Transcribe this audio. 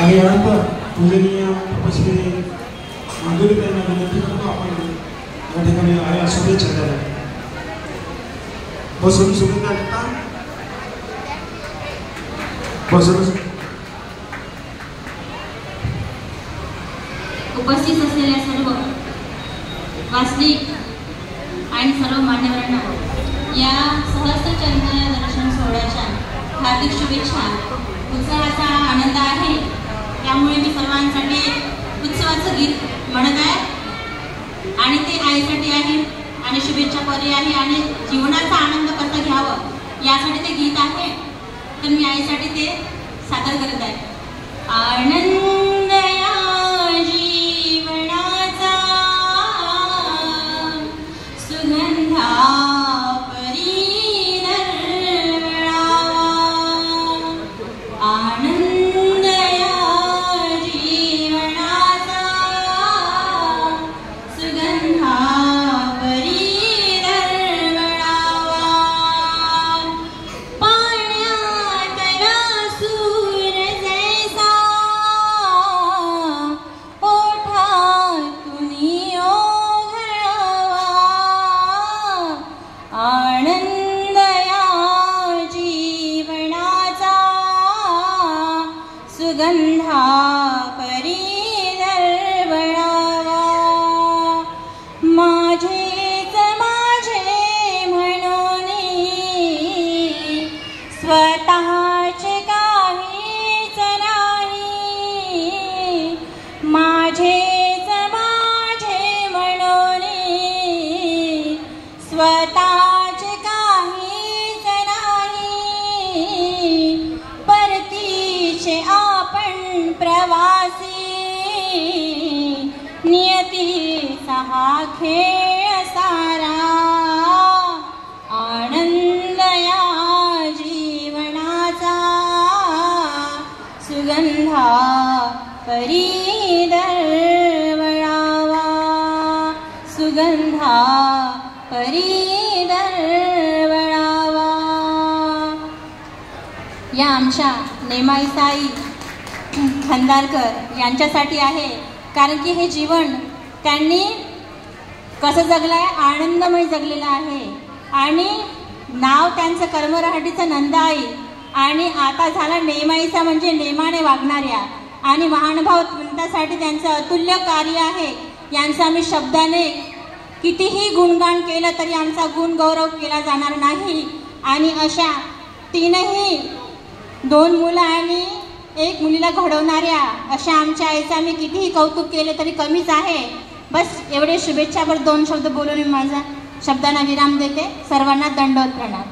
आणि यानंतर पूजनीय तपस्वी माधुरी त्यांना विनंती करतो आपण या ठिकाणी आया शुभेच्छा द्यायला. बसून शुभेच्छा देता बसून. उपस्थित असलेल्या सर्व वासनिक आणि सर्व मान्यवरांना या सहस्त्र चंद्र दर्शन सोहळ्याच्या हार्दिक शुभेच्छा. उत्सवाचा आनंद आहे त्यामुळे मी सर्वांसाठी उत्सवाचं गीत म्हणत आहे आणि ते आईसाठी आहे आणि शुभेच्छा परी आहे आणि जीवनाचा आनंद कसा घ्यावं यासाठी ते गीत आहे. तर मी आईसाठी ते सादर करत आहे. आनंद या जीवनाचा सुगंधा परी दरवळावा. आनंद या जीवनाचा सुगंधा परी दरवळावा. पाण्यातला सूर जैसा ओठातून ओघळावा. आनंद या जीवनाचा सुगंधा परी दरवळावा. माझेच माझे म्हणून स्वतःचे काहीच नाही. माझेच माझे म्हणून स्वतःचे काहीच नाही. परतीचे आपण प्रवासी नियतीचा हा खेळ सारा. आनंद या जीवनाचा सुगंधा परी दरवळावा. सुगंधा परी दरवळावा. या आमच्या नेमाईसाई खंदारकर यांच्यासाठी आहे कारण की हे जीवन त्यांनी कसं जगलं आहे, आनंदमय जगलेलं आहे. आणि नाव त्यांचं कर्मरहाटीचं नंदाई आणि आता झाला नेमाईचा म्हणजे नेमाने वागणाऱ्या. आणि महानुभाव पंथासाठी त्यांचं अतुल्य कार्य आहे. यांचं आम्ही शब्दाने कितीही गुणगान केलं तरी आमचा गुणगौरव केला जाणार नाही. आणि अशा तीनही 2 मुलं आणि 1 मुलीला घडवणाऱ्या अशा आमच्या आईचं आम्ही कितीही कौतुक केले तरी कमीच आहे. बस एवढे शुभेच्छावर 2 शब्द बोलून मी माझ्या शब्दांना विराम देते. सर्वांना दंडवत प्रणाम.